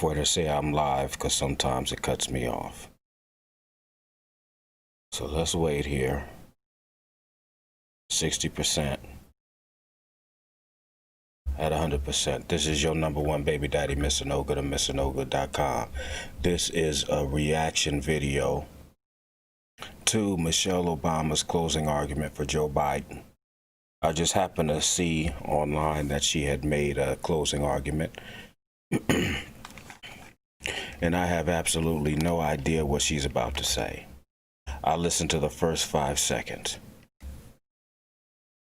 for to say I'm live because sometimes it cuts me off. So let's wait here. 60% at 100%. This is your number one baby daddy, MrNoGood of MrNoGood.com. This is a reaction video to Michelle Obama's closing argument for Joe Biden. I just happened to see online that she had made a closing argument. And I have absolutely no idea what she's about to say. I listened to the first 5 seconds.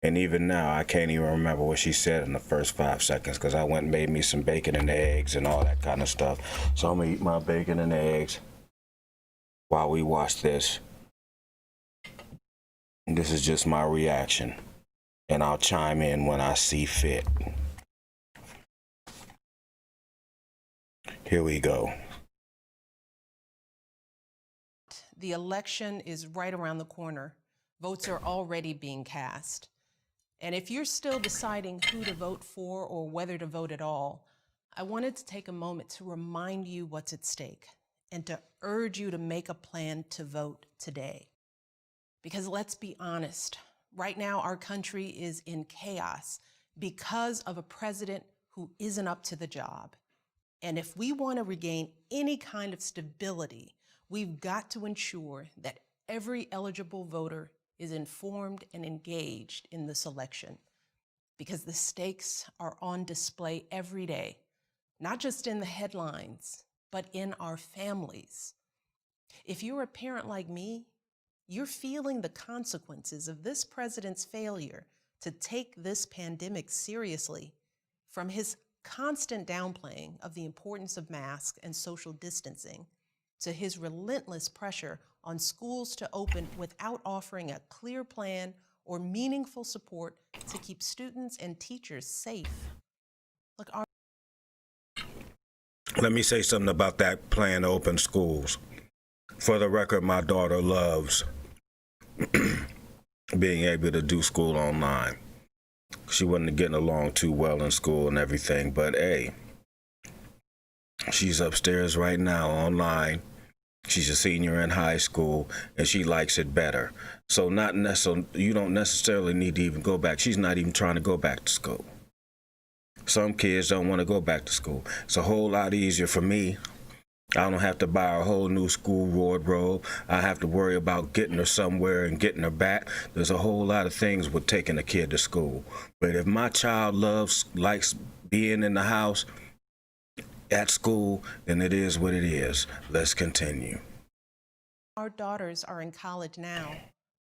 And even now, I can't even remember what she said in the first 5 seconds because I went and made me some bacon and eggs and all that kind of stuff. So I'm going to eat my bacon and eggs while we watch this. And this is just my reaction. And I'll chime in when I see fit. Here we go. The election is right around the corner. Votes are already being cast. And if you're still deciding who to vote for or whether to vote at all, I wanted to take a moment to remind you what's at stake and to urge you to make a plan to vote today. Because let's be honest, right now our country is in chaos because of a president who isn't up to the job. And if we want to regain any kind of stability, we've got to ensure that every eligible voter is informed and engaged in this election, because the stakes are on display every day, not just in the headlines, but in our families. If you're a parent like me, you're feeling the consequences of this president's failure to take this pandemic seriously, from his constant downplaying of the importance of masks and social distancing, to his relentless pressure on schools to open without offering a clear plan or meaningful support to keep students and teachers safe. Look, Let me say something about that plan to open schools. For the record, my daughter loves being able to do school online. She wasn't getting along too well in school and everything, but hey, she's upstairs right now online. She's a senior in high school, and she likes it better. So you don't necessarily need to even go back. She's not even trying to go back to school. Some kids don't want to go back to school. It's a whole lot easier for me. I don't have to buy a whole new school wardrobe. I have to worry about getting her somewhere and getting her back. There's a whole lot of things with taking a kid to school. But if my child likes being in the house, at school, then it is what it is. Let's continue. Our daughters are in college now,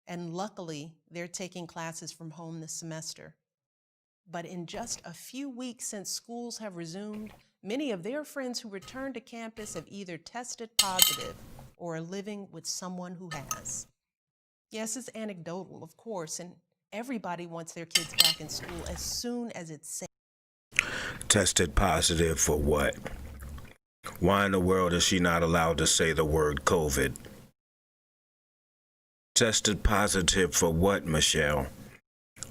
and luckily they're taking classes from home this semester. But in just a few weeks since schools have resumed, many of their friends who returned to campus have either tested positive or are living with someone who has. Yes, it's anecdotal, of course, and everybody wants their kids back in school as soon as it's safe. Tested positive for what? Why in the world is she not allowed to say the word COVID? Tested positive for what, Michelle?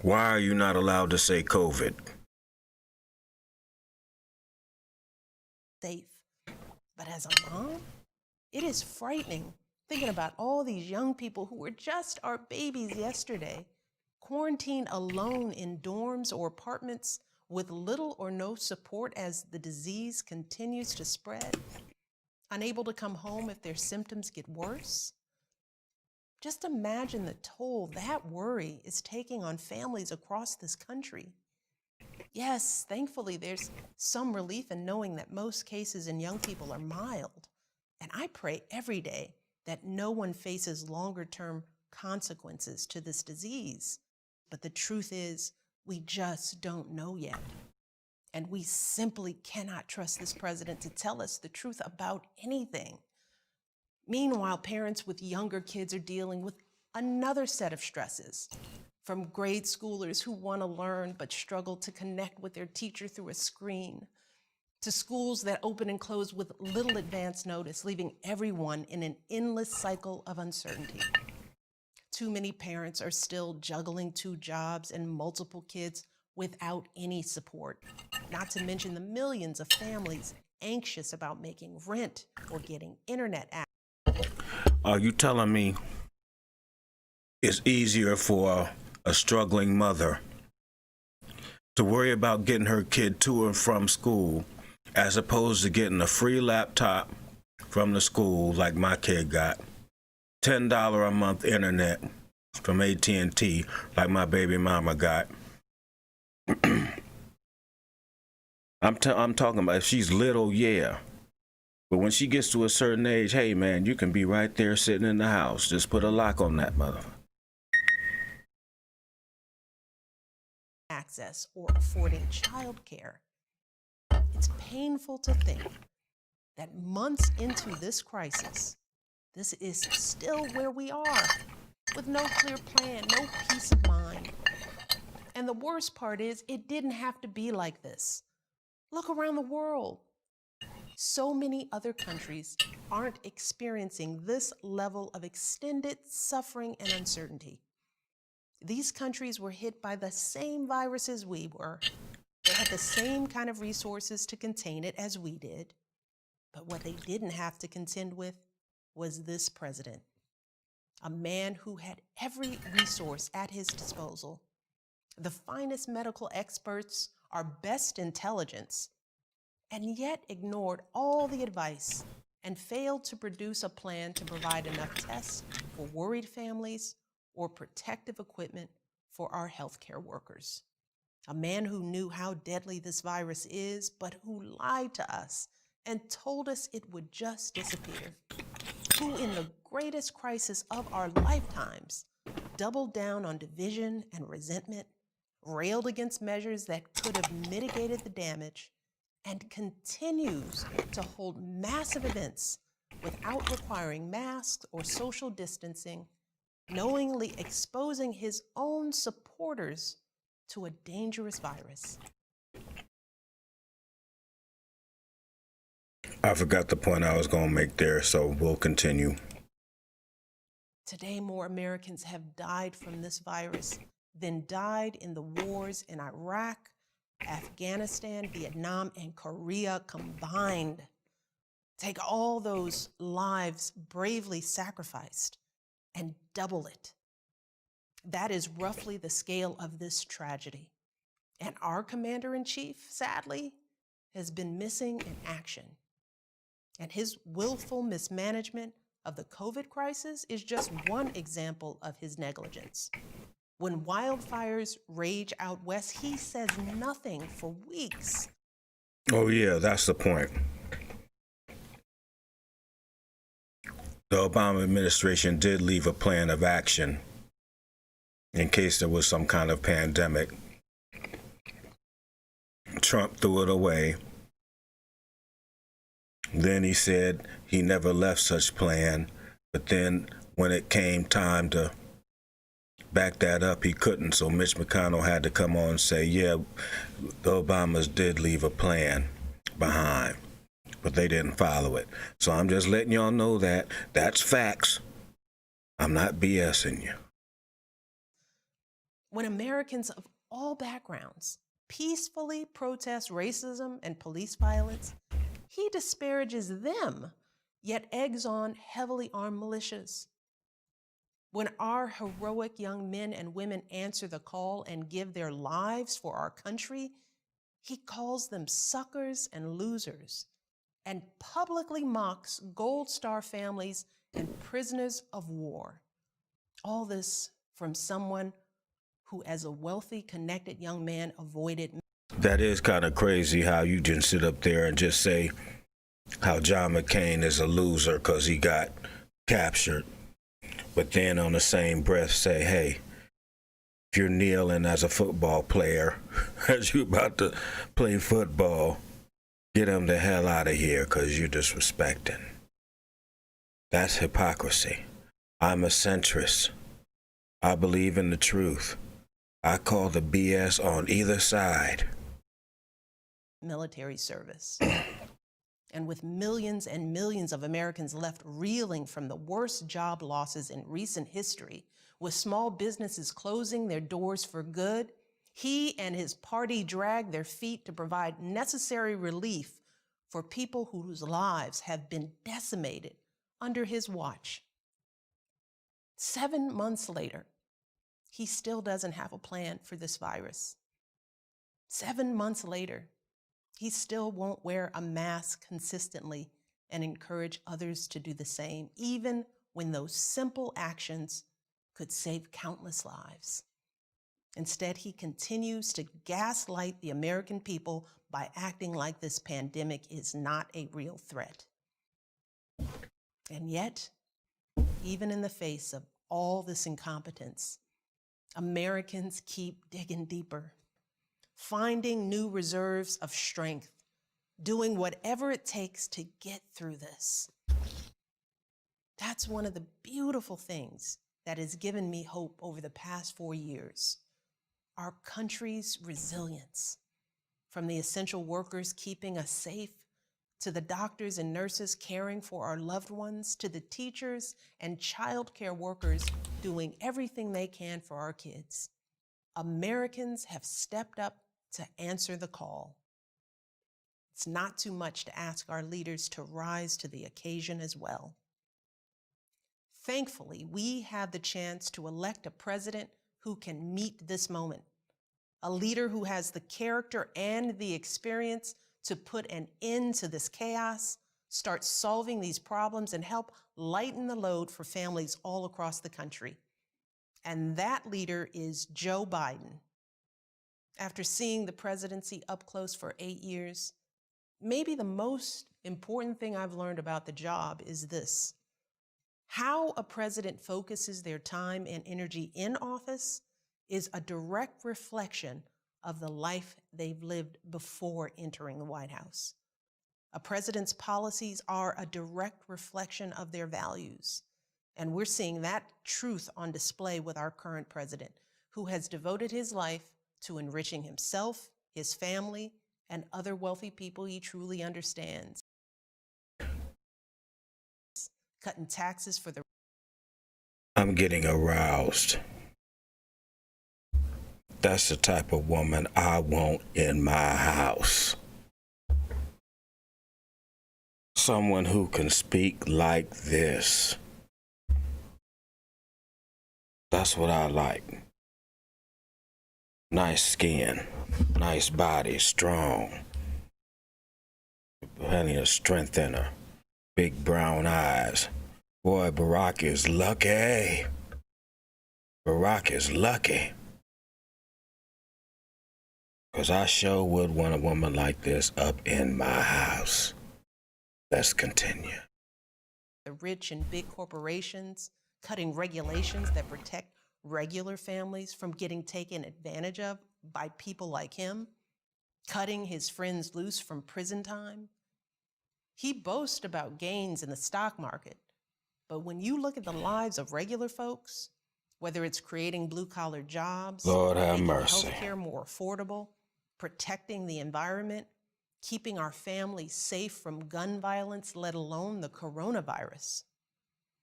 Why are you not allowed to say COVID? Safe. But as a mom, it is frightening thinking about all these young people who were just our babies yesterday, quarantined alone in dorms or apartments with little or no support as the disease continues to spread, unable to come home if their symptoms get worse. Just imagine the toll that worry is taking on families across this country. Yes, thankfully there's some relief in knowing that most cases in young people are mild. And I pray every day that no one faces longer-term consequences to this disease. But the truth is, we just don't know yet. And we simply cannot trust this president to tell us the truth about anything. Meanwhile, parents with younger kids are dealing with another set of stresses, from grade schoolers who want to learn but struggle to connect with their teacher through a screen, to schools that open and close with little advance notice, leaving everyone in an endless cycle of uncertainty. Too many parents are still juggling 2 jobs and multiple kids without any support, not to mention the millions of families anxious about making rent or getting internet access. Are you telling me it's easier for a struggling mother to worry about getting her kid to and from school as opposed to getting a free laptop from the school like my kid got, $10 a month internet from AT&T like my baby mama got? I'm talking about if she's little, yeah. But when she gets to a certain age, hey man, you can be right there sitting in the house. Just put a lock on that motherfucker. Access or affording childcare. It's painful to think that months into this crisis, this is still where we are, with no clear plan, no peace of mind. And the worst part is, it didn't have to be like this. Look around the world. So many other countries aren't experiencing this level of extended suffering and uncertainty. These countries were hit by the same viruses we were. They had the same kind of resources to contain it as we did. But what they didn't have to contend with was this president, a man who had every resource at his disposal, the finest medical experts, our best intelligence, and yet ignored all the advice and failed to produce a plan to provide enough tests for worried families or protective equipment for our healthcare workers. A man who knew how deadly this virus is, but who lied to us and told us it would just disappear. Who, in the greatest crisis of our lifetimes, doubled down on division and resentment, railed against measures that could have mitigated the damage, and continues to hold massive events without requiring masks or social distancing, knowingly exposing his own supporters to a dangerous virus. I forgot the point I was going to make there, so we'll continue. Today, more Americans have died from this virus than died in the wars in Iraq, Afghanistan, Vietnam, and Korea combined. Take all those lives bravely sacrificed and double it. That is roughly the scale of this tragedy. And our commander-in-chief, sadly, has been missing in action. And his willful mismanagement of the COVID crisis is just one example of his negligence. When wildfires rage out west, he says nothing for weeks. Oh yeah, that's the point. The Obama administration did leave a plan of action in case there was some kind of pandemic. Trump threw it away. Then he said he never left such plan, but then when it came time to back that up, he couldn't. So Mitch McConnell had to come on and say, yeah, the Obamas did leave a plan behind, but they didn't follow it. So I'm just letting y'all know that that's facts. I'm not BSing you. When Americans of all backgrounds peacefully protest racism and police violence, he disparages them, yet eggs on heavily armed militias. When our heroic young men and women answer the call and give their lives for our country, he calls them suckers and losers and publicly mocks Gold Star families and prisoners of war. All this from someone who, as a wealthy, connected young man, avoided. That is kind of crazy how you can sit up there and just say how John McCain is a loser because he got captured. But then on the same breath say, hey, if you're kneeling as a football player, as you about to play football, get him the hell out of here because you're disrespecting. That's hypocrisy. I'm a centrist. I believe in the truth. I call the BS on either side. Military service. And with millions and millions of Americans left reeling from the worst job losses in recent history, with small businesses closing their doors for good, he and his party dragged their feet to provide necessary relief for people whose lives have been decimated under his watch. 7 months later, he still doesn't have a plan for this virus. 7 months later, he still won't wear a mask consistently and encourage others to do the same, even when those simple actions could save countless lives. Instead, he continues to gaslight the American people by acting like this pandemic is not a real threat. And yet, even in the face of all this incompetence, Americans keep digging deeper, finding new reserves of strength, doing whatever it takes to get through this. That's one of the beautiful things that has given me hope over the past 4 years. Our country's resilience, from the essential workers keeping us safe, to the doctors and nurses caring for our loved ones, to the teachers and childcare workers doing everything they can for our kids. Americans have stepped up to answer the call. It's not too much to ask our leaders to rise to the occasion as well. Thankfully, we have the chance to elect a president who can meet this moment, a leader who has the character and the experience to put an end to this chaos, start solving these problems, and help lighten the load for families all across the country. And that leader is Joe Biden. After seeing the presidency up close for 8 years, maybe the most important thing I've learned about the job is this: how a president focuses their time and energy in office is a direct reflection of the life they've lived before entering the White House. A president's policies are a direct reflection of their values. And we're seeing that truth on display with our current president, who has devoted his life to enriching himself, his family, and other wealthy people he truly understands. Cutting taxes for the... I'm getting aroused. That's the type of woman I want in my house. Someone who can speak like this. That's what I like. Nice skin, nice body, strong. Plenty of strength in her. Big brown eyes. Boy, Barack is lucky. Barack is lucky. 'Cause I sure would want a woman like this up in my house. Let's continue. The rich and big corporations, cutting regulations that protect regular families from getting taken advantage of by people like him, cutting his friends loose from prison time. He boasts about gains in the stock market, but when you look at the lives of regular folks, whether it's creating blue-collar jobs, Lord have making mercy, healthcare more affordable, protecting the environment, keeping our families safe from gun violence, let alone the coronavirus,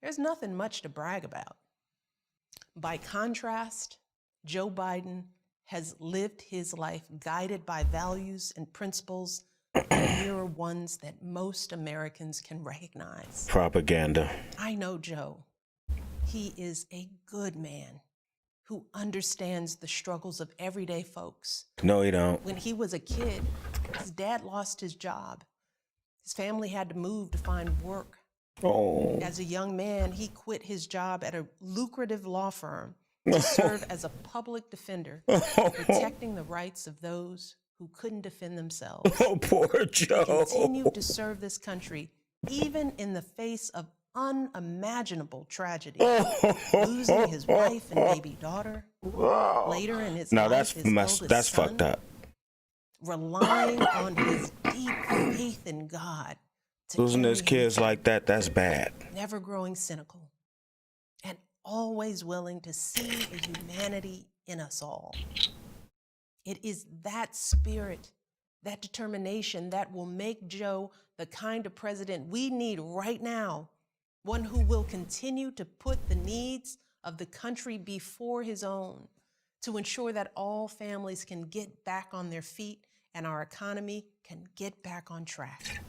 there's nothing much to brag about. By contrast, Joe Biden has lived his life guided by values and principles that mirror ones that most Americans can recognize. Propaganda. I know Joe. He is a good man who understands the struggles of everyday folks. No, he don't. When he was a kid, his dad lost his job. His family had to move to find work. Oh. As a young man, he quit his job at a lucrative law firm to serve as a public defender, protecting the rights of those who couldn't defend themselves. Oh, poor Joe. He continued to serve this country, even in the face of unimaginable tragedy, losing his wife and baby daughter. Later in his life, his eldest that's son, fucked up. relying on his deep faith in God. Losing his kids like that, that's bad. Never growing cynical, and always willing to see the humanity in us all. It is that spirit, that determination that will make Joe the kind of president we need right now, one who will continue to put the needs of the country before his own, to ensure that all families can get back on their feet and our economy can get back on track.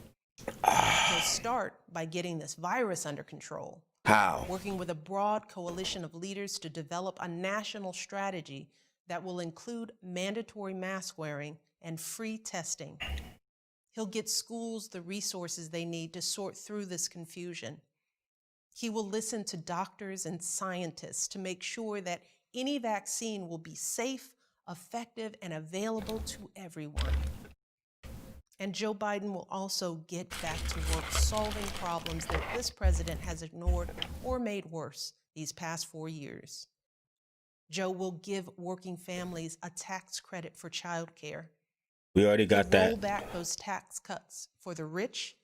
He'll start by getting this virus under control, How? working with a broad coalition of leaders to develop a national strategy that will include mandatory mask wearing and free testing. He'll get schools the resources they need to sort through this confusion. He will listen to doctors and scientists to make sure that any vaccine will be safe, effective, and available to everyone. And Joe Biden will also get back to work solving problems that this president has ignored or made worse these past 4 years. Joe will give working families a tax credit for childcare. We already got He'll roll that. back those tax cuts for the rich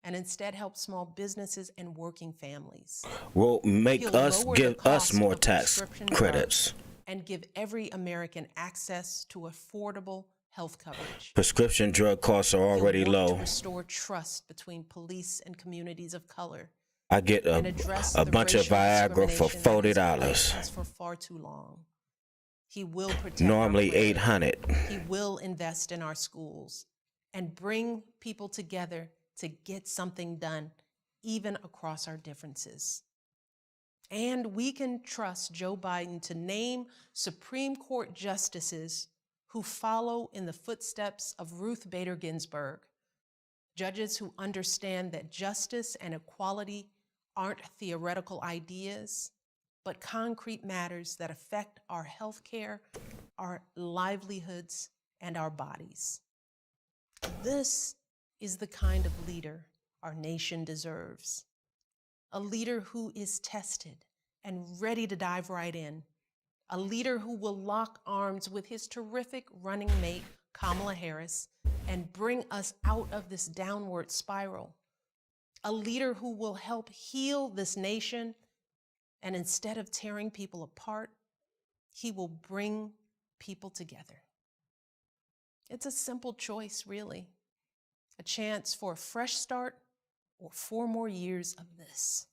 and instead help small businesses and working families. Well, make He'll us lower the give us cost more of tax prescription credits. drugs and give every American access to affordable health coverage. Prescription drug costs are already He'll work low. to restore trust between police and communities of color I get and address a the bunch of racial Viagra for discrimination that has plagued $40. us for far too long. He will protect Normally our prisons. $800. He will invest in our schools and bring people together to get something done, even across our differences. And we can trust Joe Biden to name Supreme Court justices who follow in the footsteps of Ruth Bader Ginsburg, judges who understand that justice and equality aren't theoretical ideas, but concrete matters that affect our health care, our livelihoods, and our bodies. This is the kind of leader our nation deserves. A leader who is tested and ready to dive right in. A leader who will lock arms with his terrific running mate, Kamala Harris, and bring us out of this downward spiral. A leader who will help heal this nation, and instead of tearing people apart, he will bring people together. It's a simple choice, really. A chance for a fresh start or 4 more years of this.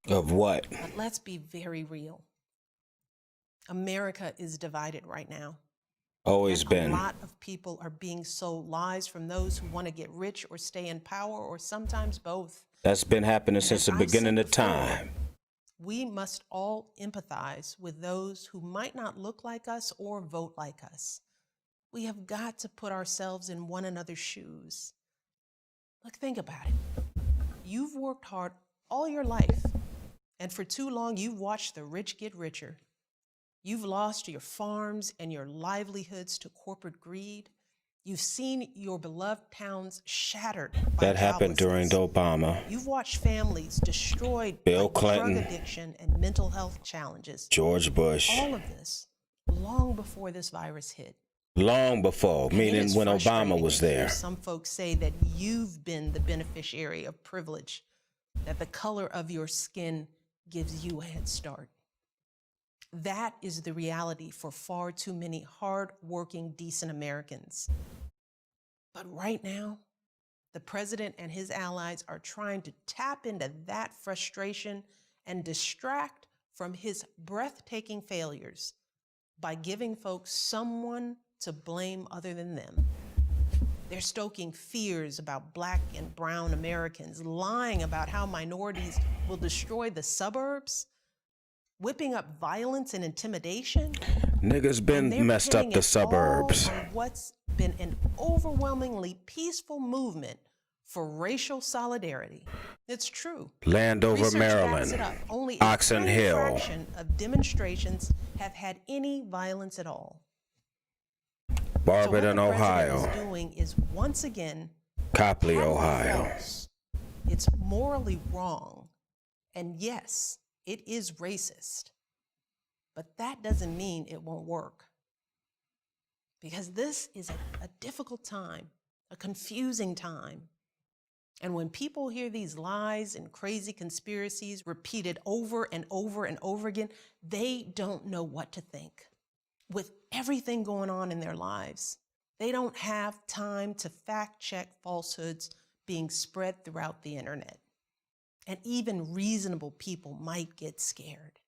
Of what? But let's be very real. America is divided right now. Always And been. A lot of people are being sold lies from those who want to get rich or stay in power, or sometimes both. That's been happening And since as the I beginning said of before, time. we must all empathize with those who might not look like us or vote like us. We have got to put ourselves in one another's shoes. Look, think about it. You've worked hard all your life, and for too long you've watched the rich get richer. You've lost your farms and your livelihoods to corporate greed. You've seen your beloved towns shattered by That happened during joblessness. Obama. You've watched families destroyed Bill by Clinton. drug addiction and mental health challenges. George Bush. All of this long before this virus hit. Long before, And it meaning is when Obama frustrating was to hear there. some folks say that you've been the beneficiary of privilege, that the color of your skin gives you a head start. That is the reality for far too many hard-working, decent Americans. But right now, the president and his allies are trying to tap into that frustration and distract from his breathtaking failures by giving folks someone to blame other than them. They're stoking fears about Black and brown Americans, lying about how minorities will destroy the suburbs, whipping up violence and intimidation. Niggas And been they're messed pinning up the it all suburbs. on what's been an overwhelmingly peaceful movement for racial solidarity. It's true. Landover, Research backs Maryland. it up. Only a Oxon tiny Hill. fraction of demonstrations have had any violence at all. So what Barberton, the president Ohio. is doing is once again Copley, patently Ohio. false. It's morally wrong. And yes, it is racist. But that doesn't mean it won't work. Because this is a difficult time, a confusing time. And when people hear these lies and crazy conspiracies repeated over and over and over again, they don't know what to think. With everything going on in their lives, they don't have time to fact-check falsehoods being spread throughout the internet. And even reasonable people might get scared.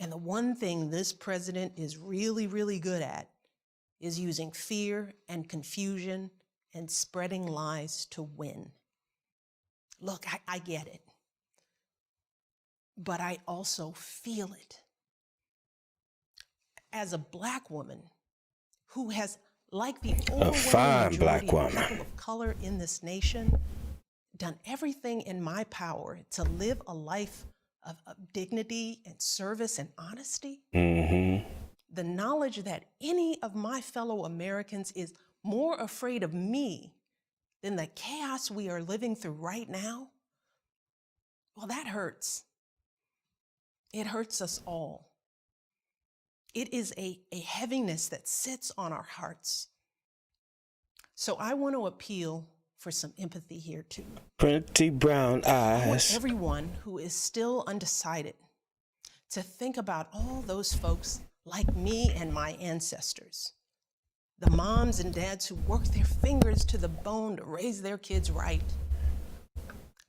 And the one thing this president is really, really good at is using fear and confusion and spreading lies to win. Look, I get it, but I also feel it. As a Black woman who has, like the overwhelming fine Black majority of woman. people of color in this nation, done everything in my power to live a life of dignity and service and honesty, the knowledge that any of my fellow Americans is more afraid of me than the chaos we are living through right now, well, that hurts. It hurts us all. It is a heaviness that sits on our hearts. So I want to appeal for some empathy here too. Pretty brown I want eyes. everyone who is still undecided to think about all those folks like me and my ancestors, the moms and dads who worked their fingers to the bone to raise their kids right,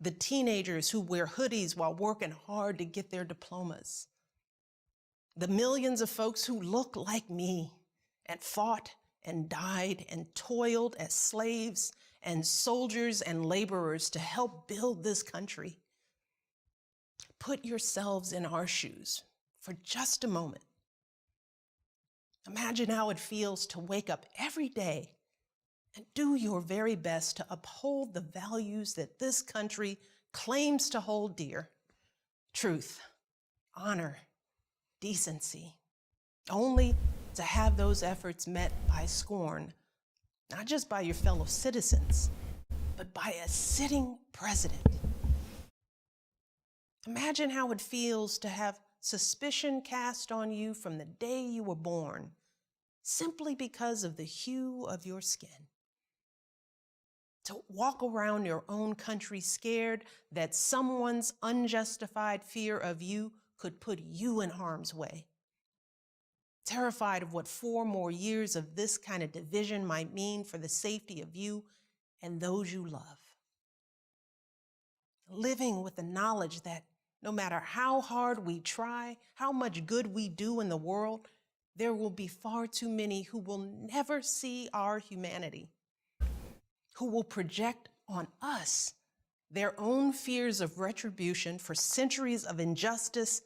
the teenagers who wear hoodies while working hard to get their diplomas, the millions of folks who look like me and fought and died and toiled as slaves and soldiers and laborers to help build this country. Put yourselves in our shoes for just a moment. Imagine how it feels to wake up every day and do your very best to uphold the values that this country claims to hold dear: truth, honor, decency, only to have those efforts met by scorn, not just by your fellow citizens, but by a sitting president. Imagine how it feels to have suspicion cast on you from the day you were born, simply because of the hue of your skin. To walk around your own country scared that someone's unjustified fear of you could put you in harm's way. Terrified of what 4 more years of this kind of division might mean for the safety of you and those you love. Living with the knowledge that no matter how hard we try, how much good we do in the world, there will be far too many who will never see our humanity, who will project on us their own fears of retribution for centuries of injustice,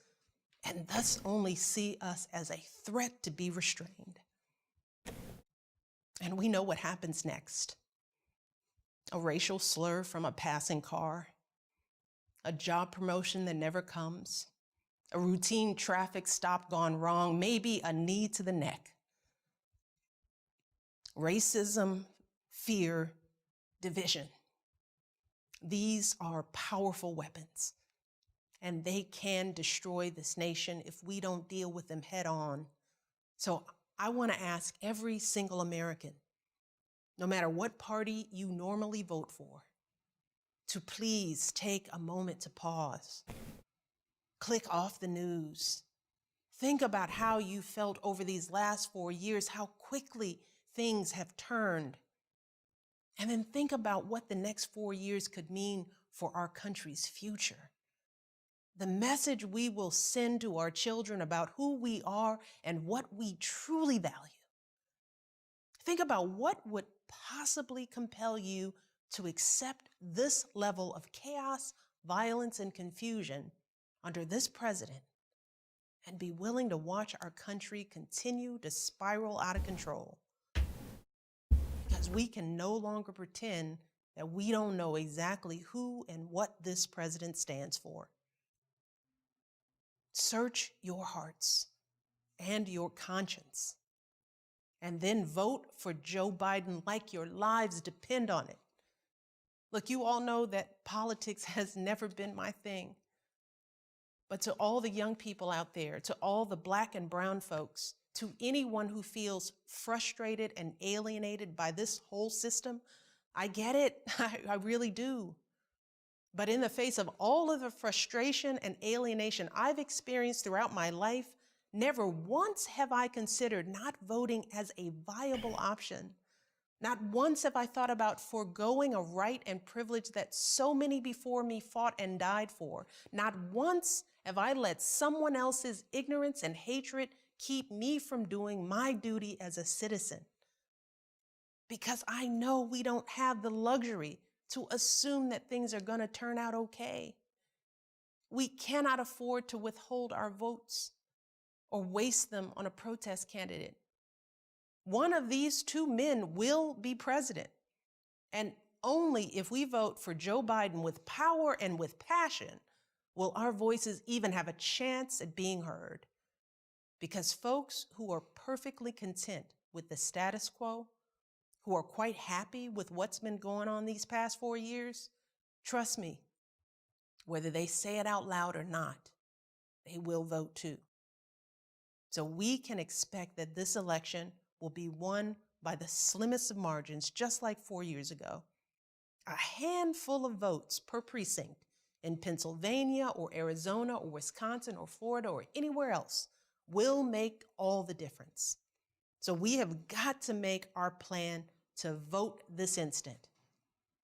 and thus only see us as a threat to be restrained. And we know what happens next. A racial slur from a passing car, a job promotion that never comes, a routine traffic stop gone wrong, maybe a knee to the neck. Racism, fear, division. These are powerful weapons, and they can destroy this nation if we don't deal with them head on. So I want to ask every single American, no matter what party you normally vote for, to please take a moment to pause. Click off the news. Think about how you felt over these last 4 years, how quickly things have turned. And then think about what the next 4 years could mean for our country's future. The message we will send to our children about who we are and what we truly value. Think about what would possibly compel you to accept this level of chaos, violence, and confusion under this president and be willing to watch our country continue to spiral out of control. Because we can no longer pretend that we don't know exactly who and what this president stands for. Search your hearts and your conscience, and then vote for Joe Biden like your lives depend on it. Look, you all know that politics has never been my thing. But to all the young people out there, to all the Black and brown folks, to anyone who feels frustrated and alienated by this whole system, I get it, I really do. But in the face of all of the frustration and alienation I've experienced throughout my life, never once have I considered not voting as a viable option. Not once have I thought about foregoing a right and privilege that so many before me fought and died for. Not once have I let someone else's ignorance and hatred keep me from doing my duty as a citizen. because I know we don't have the luxury to assume that things are going to turn out okay. We cannot afford to withhold our votes or waste them on a protest candidate. One of these two men will be president, and only if we vote for Joe Biden with power and with passion will our voices even have a chance at being heard. Because folks who are perfectly content with the status quo, who are quite happy with what's been going on these past 4 years, trust me, whether they say it out loud or not, they will vote too. So we can expect that this election will be won by the slimmest of margins, just like 4 years ago. A handful of votes per precinct in Pennsylvania or Arizona or Wisconsin or Florida or anywhere else will make all the difference. So we have got to make our plan to vote this instant.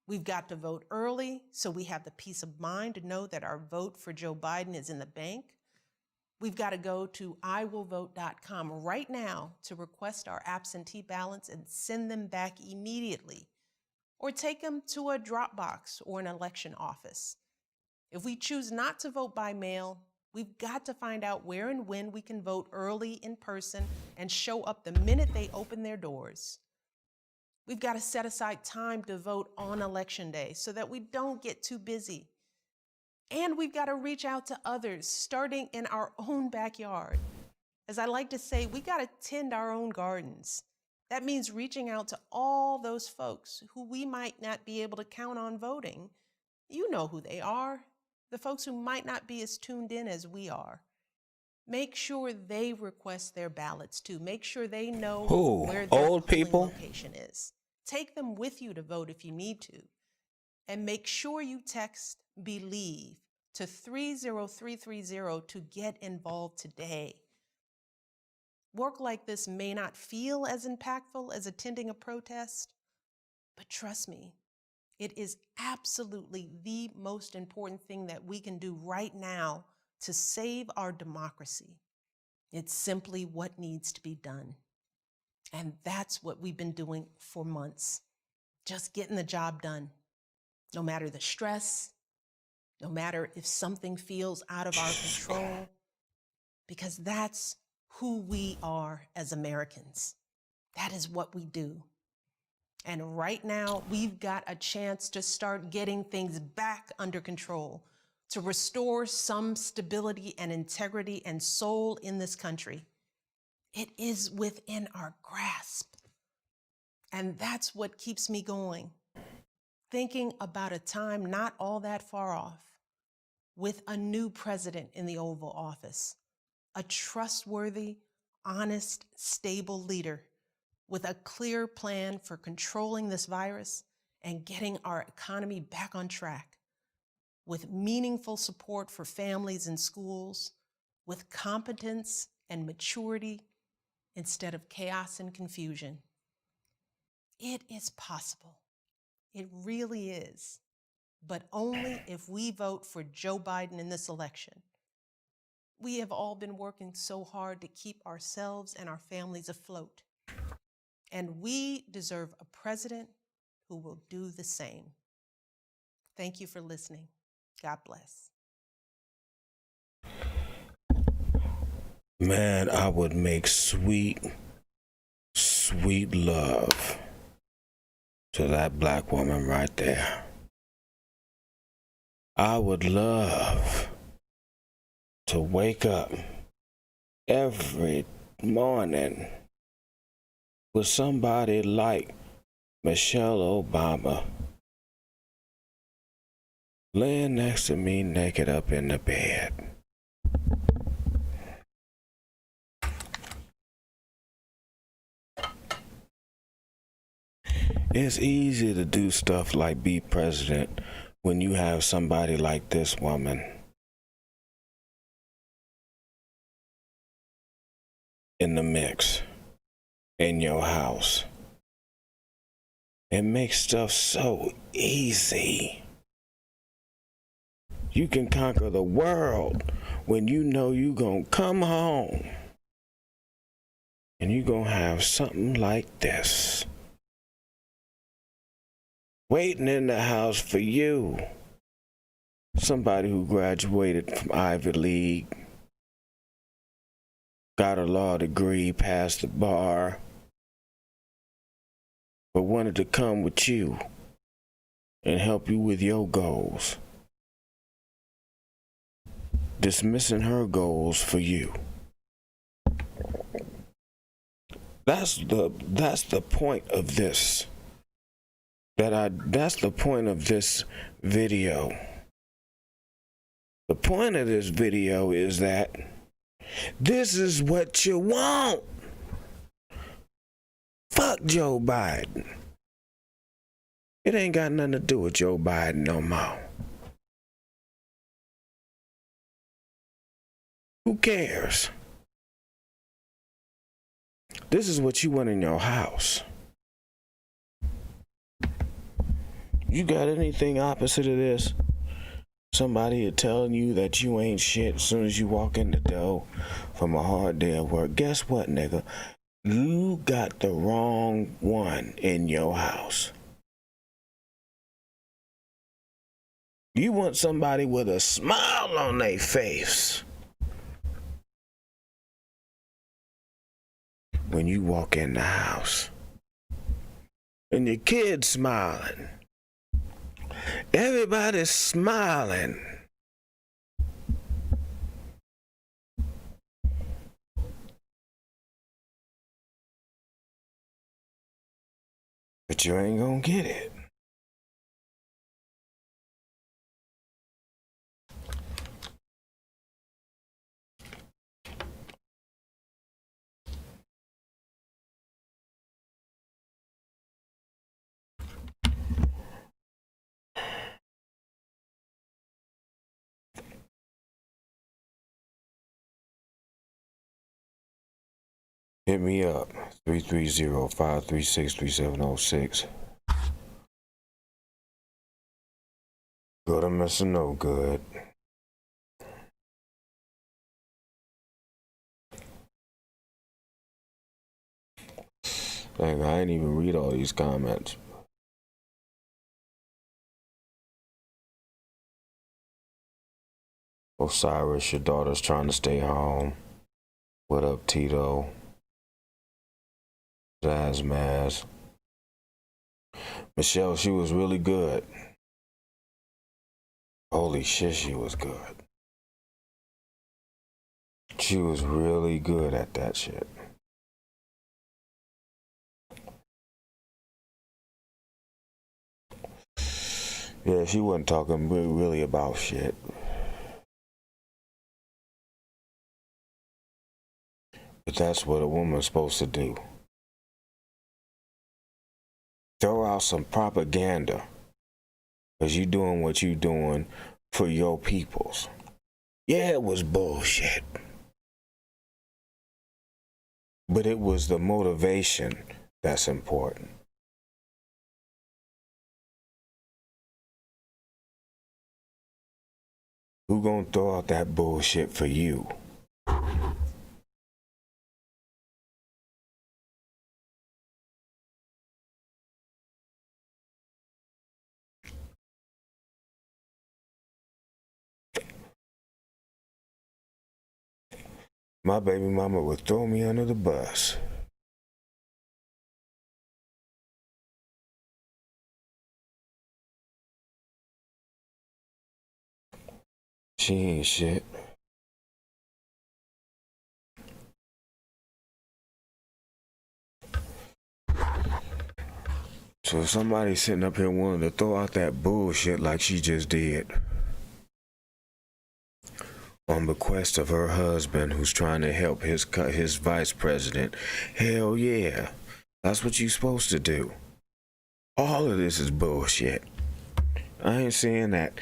We've got to vote early so we have the peace of mind to know that our vote for Joe Biden is in the bank. We've got to go to iwillvote.com right now to request our absentee ballots and send them back immediately, or take them to a drop box or an election office. If we choose not to vote by mail, we've got to find out where and when we can vote early in person and show up the minute they open their doors. We've got to set aside time to vote on Election Day so that we don't get too busy. And we've got to reach out to others, starting in our own backyard. As I like to say, we got to tend our own gardens. That means reaching out to all those folks who we might not be able to count on voting. You know who they are, the folks who might not be as tuned in as we are. Make sure they request their ballots too. Make sure they know where their old polling people? location is. Take them with you to vote if you need to. And make sure you text BELIEVE to 30330 to get involved today. Work like this may not feel as impactful as attending a protest, but trust me, it is absolutely the most important thing that we can do right now to save our democracy. It's simply what needs to be done. And that's what we've been doing for months, just getting the job done. No matter the stress, no matter if something feels out of our control, because that's who we are as Americans. That is what we do. And right now, we've got a chance to start getting things back under control, to restore some stability and integrity and soul in this country. It is within our grasp. And that's what keeps me going, thinking about a time not all that far off, with a new president in the Oval Office, a trustworthy, honest, stable leader with a clear plan for controlling this virus and getting our economy back on track, with meaningful support for families and schools, with competence and maturity instead of chaos and confusion. It is possible. It really is. But only if we vote for Joe Biden in this election. We have all been working so hard to keep ourselves and our families afloat. And we deserve a president who will do the same. Thank you for listening. God bless. Man, I would make sweet, sweet love to that black woman right there. I would love to wake up every morning with somebody like Michelle Obama laying next to me naked up in the bed. It's easy to do stuff like be president when you have somebody like this woman in the mix in your house. It makes stuff so easy. You can conquer the world when you know you gonna come home and you gonna have something like this. waiting in the house for you. Somebody who graduated from Ivy League, got a law degree, passed the bar, but wanted to come with you and help you with your goals. Dismissing her goals for you. That's the point of this. That's the point of this video. The point of this video is that this is what you want. Fuck Joe Biden. It ain't got nothing to do with Joe Biden no more. Who cares? This is what you want in your house. You got anything opposite of this? Somebody telling you that you ain't shit as soon as you walk in the door from a hard day of work. Guess what, nigga? You got the wrong one in your house. You want somebody with a smile on their face when you walk in the house. And your kid's smiling. Everybody's smiling. But you ain't gonna get it. Hit me up, 330-536-3706. Go to MrNoGood. Dang, I ain't even read all these comments. Osiris, your daughter's trying to stay home. What up, Tito? Maz. Michelle, she was really good. Holy shit, she was good. She was really good at that shit. Yeah, she wasn't talking really about shit. But that's what a woman's supposed to do. Throw out some propaganda, because you doing what you doing for your peoples. Yeah, it was bullshit. But it was the motivation that's important. Who gonna throw out that bullshit for you? My baby mama would throw me under the bus. She ain't shit. So if somebody's sitting up here wanting to throw out that bullshit like she just did, on bequest of her husband who's trying to help his vice president, hell yeah, that's what you're supposed to do. All of this is bullshit. I ain't saying that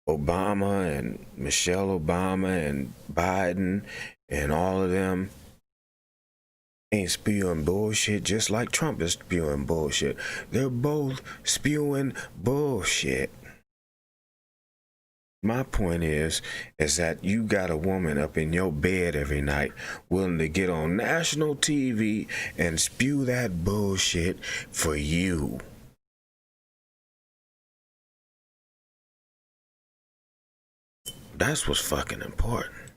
Obama and Michelle Obama and Biden and all of them ain't spewing bullshit just like Trump is spewing bullshit. They're both spewing bullshit. My point is that you got a woman up in your bed every night willing to get on national TV and spew that bullshit for you. That's what's fucking important.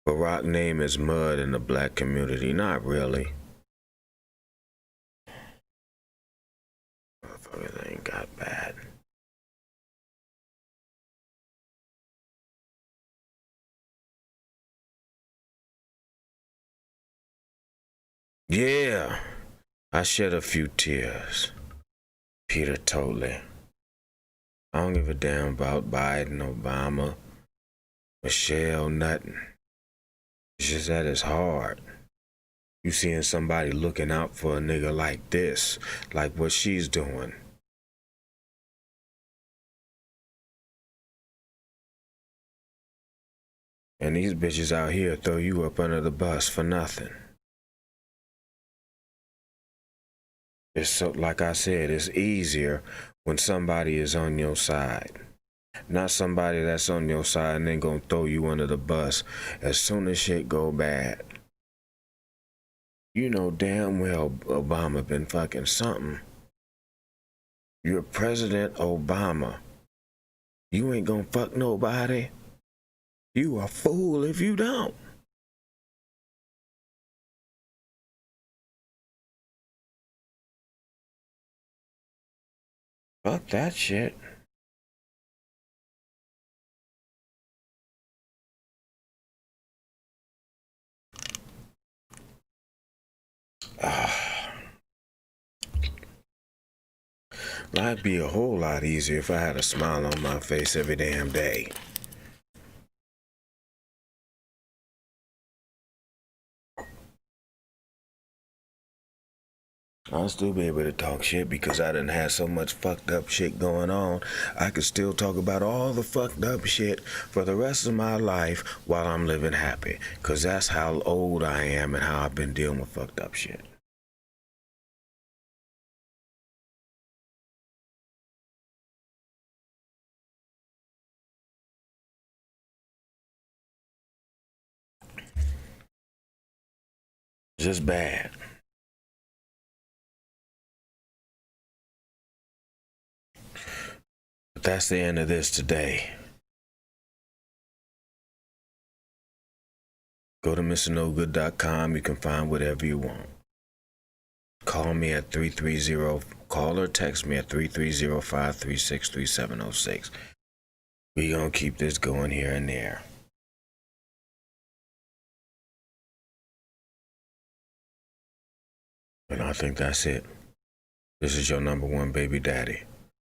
Barack name is mud in the black community. Not really. Motherfuckers ain't got bad. Yeah, I shed a few tears. Peter totally. I don't give a damn about Biden, Obama, Michelle, nothing. It's just that it's hard. You seeing somebody looking out for a nigga like this, like what she's doing. And these bitches out here throw you up under the bus for nothing. It's so, like I said, it's easier when somebody is on your side. Not somebody that's on your side and then gonna throw you under the bus as soon as shit go bad. You know damn well Obama been fucking something. You're President Obama. You ain't gonna fuck nobody. You a fool if you don't. Fuck that shit. Life'd be a whole lot easier if I had a smile on my face every damn day. I'll still be able to talk shit because I done had so much fucked up shit going on. I could still talk about all the fucked up shit for the rest of my life while I'm living happy. Cause that's how old I am and how I've been dealing with fucked up shit. Just bad. But that's the end of this today. Go to MrNoGood.com. You can find whatever you want. Call me at 330, call or text me at 330-536-3706. We gonna keep this going here and there. And I think that's it. This is your #1 baby daddy.